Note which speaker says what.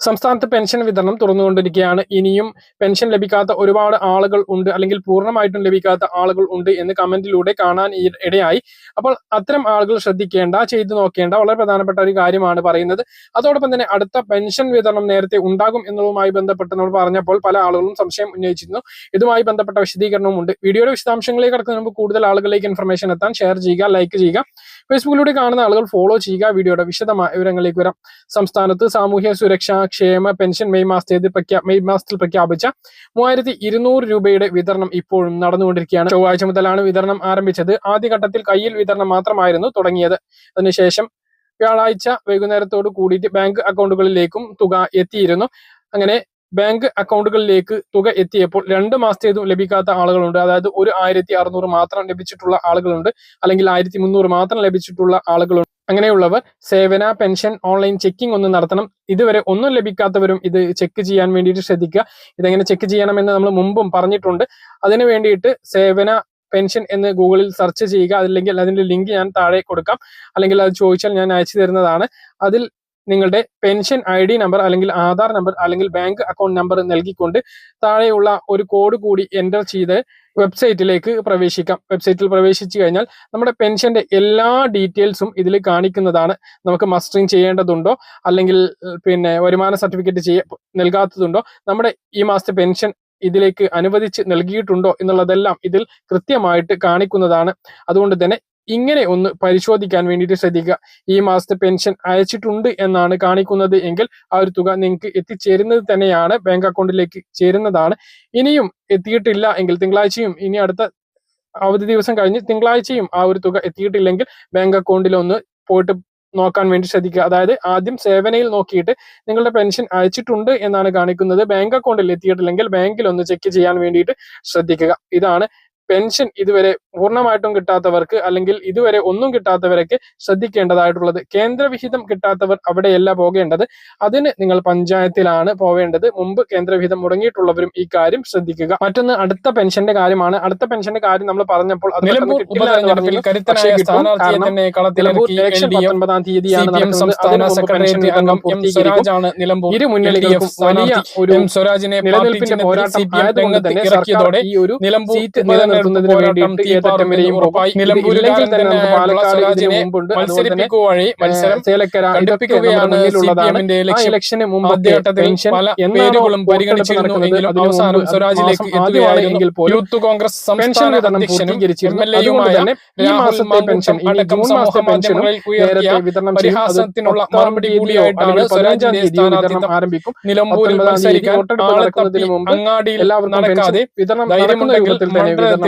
Speaker 1: സംസ്ഥാനത്ത് പെൻഷൻ വിതരണം തുറന്നുകൊണ്ടിരിക്കുകയാണ്. ഇനിയും പെൻഷൻ ലഭിക്കാത്ത ഒരുപാട് ആളുകൾ ഉണ്ട്, അല്ലെങ്കിൽ പൂർണ്ണമായിട്ടും ലഭിക്കാത്ത ആളുകൾ ഉണ്ട് എന്ന് കമന്റിലൂടെ കാണാൻ ഇടയായി. അപ്പോൾ അത്തരം ആളുകൾ ശ്രദ്ധിക്കേണ്ട, ചെയ്തു നോക്കേണ്ട വളരെ പ്രധാനപ്പെട്ട ഒരു കാര്യമാണ് പറയുന്നത്. അതോടൊപ്പം തന്നെ അടുത്ത പെൻഷൻ വിതരണം നേരത്തെ ഉണ്ടാകും എന്നതുമായി ബന്ധപ്പെട്ട് നമ്മൾ പറഞ്ഞപ്പോൾ പല ആളുകളും സംശയം ഉന്നയിച്ചിരുന്നു. ഇതുമായി ബന്ധപ്പെട്ട വിശദീകരണവും ഉണ്ട്. വീഡിയോയുടെ വിശദാംശങ്ങളിലേക്ക് കടക്കുന്നതിന് മുമ്പ് കൂടുതൽ ആളുകളിലേക്ക് ഇൻഫർമേഷൻ എത്താൻ ഷെയർ ചെയ്യുക, ലൈക്ക് ചെയ്യുക. ഫേസ്ബുക്കിലൂടെ കാണുന്ന ആളുകൾ ഫോളോ ചെയ്യുക. വീഡിയോയുടെ വിശദമായ വിവരങ്ങളിലേക്ക് വരാം. സംസ്ഥാനത്ത് സാമൂഹ്യ സുരക്ഷാ ക്ഷേമ പെൻഷൻ മെയ് മാസത്തിൽ പ്രഖ്യാപിച്ച 3200 രൂപയുടെ വിതരണം ഇപ്പോഴും നടന്നുകൊണ്ടിരിക്കുകയാണ്. ചൊവ്വാഴ്ച മുതലാണ് വിതരണം ആരംഭിച്ചത്. ആദ്യഘട്ടത്തിൽ കയ്യിൽ വിതരണം മാത്രമായിരുന്നു തുടങ്ങിയത്. അതിനുശേഷം വ്യാഴാഴ്ച വൈകുന്നേരത്തോട് കൂടിയിട്ട് ബാങ്ക് അക്കൗണ്ടുകളിലേക്കും തുക എത്തിയിരുന്നു. അങ്ങനെ ബാങ്ക് അക്കൗണ്ടുകളിലേക്ക് തുക എത്തിയപ്പോൾ 2 മാസത്തേതും ലഭിക്കാത്ത ആളുകളുണ്ട്. അതായത് 1600 മാത്രം ലഭിച്ചിട്ടുള്ള ആളുകളുണ്ട്, അല്ലെങ്കിൽ 1300 മാത്രം ലഭിച്ചിട്ടുള്ള ആളുകളുണ്ട്. അങ്ങനെയുള്ളവർ സേവന പെൻഷൻ ഓൺലൈൻ ചെക്കിംഗ് ഒന്ന് നടത്തണം. ഇതുവരെ ഒന്നും ലഭിക്കാത്തവരും ഇത് ചെക്ക് ചെയ്യാൻ വേണ്ടിയിട്ട് ശ്രദ്ധിക്കുക. ഇതെങ്ങനെ ചെക്ക് ചെയ്യണമെന്ന് നമ്മൾ മുമ്പും പറഞ്ഞിട്ടുണ്ട്. അതിനു വേണ്ടിയിട്ട് സേവന പെൻഷൻ എന്ന് ഗൂഗിളിൽ സെർച്ച് ചെയ്യുക. അല്ലെങ്കിൽ അതിന്റെ ലിങ്ക് ഞാൻ താഴെ കൊടുക്കാം, അല്ലെങ്കിൽ അത് ചോദിച്ചാൽ ഞാൻ അയച്ചു തരുന്നതാണ്. അതിൽ നിങ്ങളുടെ പെൻഷൻ ID നമ്പർ, അല്ലെങ്കിൽ ആധാർ നമ്പർ, അല്ലെങ്കിൽ ബാങ്ക് അക്കൗണ്ട് നമ്പർ നൽകിക്കൊണ്ട് താഴെയുള്ള ഒരു കോഡ് കൂടി എൻ്റർ ചെയ്ത് വെബ്സൈറ്റിലേക്ക് പ്രവേശിക്കാം. വെബ്സൈറ്റിൽ പ്രവേശിച്ചു കഴിഞ്ഞാൽ നമ്മുടെ പെൻഷന്റെ എല്ലാ ഡീറ്റെയിൽസും ഇതിൽ കാണിക്കുന്നതാണ്. നമുക്ക് മസ്റ്ററിങ് ചെയ്യേണ്ടതുണ്ടോ, അല്ലെങ്കിൽ വരുമാന സർട്ടിഫിക്കറ്റ് നൽകാത്തതുണ്ടോ, നമ്മുടെ ഈ മാസത്തെ പെൻഷൻ ഇതിലേക്ക് അനുവദിച്ച് നൽകിയിട്ടുണ്ടോ എന്നുള്ളതെല്ലാം ഇതിൽ കൃത്യമായിട്ട് കാണിക്കുന്നതാണ്. അതുകൊണ്ട് തന്നെ ഇങ്ങനെ ഒന്ന് പരിശോധിക്കാൻ വേണ്ടിയിട്ട് ശ്രദ്ധിക്കുക. ഈ മാസത്തെ പെൻഷൻ അയച്ചിട്ടുണ്ട് എന്നാണ് കാണിക്കുന്നത് എങ്കിൽ ആ ഒരു തുക നിങ്ങൾക്ക് എത്തിച്ചേരുന്നത് തന്നെയാണ്, ബാങ്ക് അക്കൗണ്ടിലേക്ക് ചേരുന്നതാണ്. ഇനിയും എത്തിയിട്ടില്ല എങ്കിൽ തിങ്കളാഴ്ചയും, ഇനി അടുത്ത അവധി ദിവസം കഴിഞ്ഞ് തിങ്കളാഴ്ചയും ആ ഒരു തുക എത്തിയിട്ടില്ലെങ്കിൽ ബാങ്ക് അക്കൗണ്ടിൽ ഒന്ന് പോയിട്ട് നോക്കാൻ വേണ്ടി ശ്രദ്ധിക്കുക. അതായത് ആദ്യം സേവനയിൽ നോക്കിയിട്ട് നിങ്ങളുടെ പെൻഷൻ അയച്ചിട്ടുണ്ട് എന്നാണ് കാണിക്കുന്നത്, ബാങ്ക് അക്കൗണ്ടിൽ എത്തിയിട്ടില്ലെങ്കിൽ ബാങ്കിൽ ഒന്ന് ചെക്ക് ചെയ്യാൻ വേണ്ടിയിട്ട് ശ്രദ്ധിക്കുക. ഇതാണ് പെൻഷൻ ഇതുവരെ പൂർണ്ണമായിട്ടും കിട്ടാത്തവർക്ക്, അല്ലെങ്കിൽ ഇതുവരെ ഒന്നും കിട്ടാത്തവരൊക്കെ ശ്രദ്ധിക്കേണ്ടതായിട്ടുള്ളത്. കേന്ദ്രവിഹിതം കിട്ടാത്തവർ അവിടെയല്ല പോകേണ്ടത്, അതിന് നിങ്ങൾ പഞ്ചായത്തിലാണ് പോവേണ്ടത്. മുമ്പ് കേന്ദ്രവിഹിതം മുടങ്ങിയിട്ടുള്ളവരും ഈ കാര്യം ശ്രദ്ധിക്കുക. മറ്റൊന്ന് അടുത്ത പെൻഷന്റെ കാര്യമാണ്. അടുത്ത പെൻഷന്റെ കാര്യം നമ്മൾ പറഞ്ഞപ്പോൾ ഇരു മുന്നണികൾക്കും വലിയ ഒരു നിലനിൽപ്പിന്റെ പോരാട്ടം ആയതുകൊണ്ട് തന്നെ സർക്കാർ ഈ ഒരു സീറ്റ് നിലനിർത്തുന്നതിന് വേണ്ടിയിട്ട് ഏതറ്റം വരെയും ഉറപ്പായി. ഇല്ലെങ്കിൽ തന്നെ നമുക്ക് പാലക്കാട് ഇതിന് മുമ്പുണ്ട്. ചേലക്കര മുന്നിലുള്ളതാണ്. ആ ഇലക്ഷന് മുമ്പ് പെൻഷൻ എന്നാളും ആദ്യമാണെങ്കിൽ പോലും യൂത്ത് കോൺഗ്രസ് പെൻഷൻ വിതരണം പൂർത്തീകരിച്ചിരുന്നു. അതുകൊണ്ട് തന്നെ ഈ മാസത്തെ പെൻഷൻ, ഇനി ജൂൺ മാസത്തെ പെൻഷനും നേരത്തെ വിതരണം ചെയ്തിനുള്ള മറുപടി കൂടിയായിട്ടാണ് 15-ാം തീയതി വിതരണം ആരംഭിക്കും. 19-ാം തീയതി വോട്ടെടുപ്പ് നടക്കുന്നതിന് മുമ്പ് എല്ലാവർക്കും പെൻഷൻ വിതരണം നടക്കുന്ന രൂപത്തിൽ തന്നെ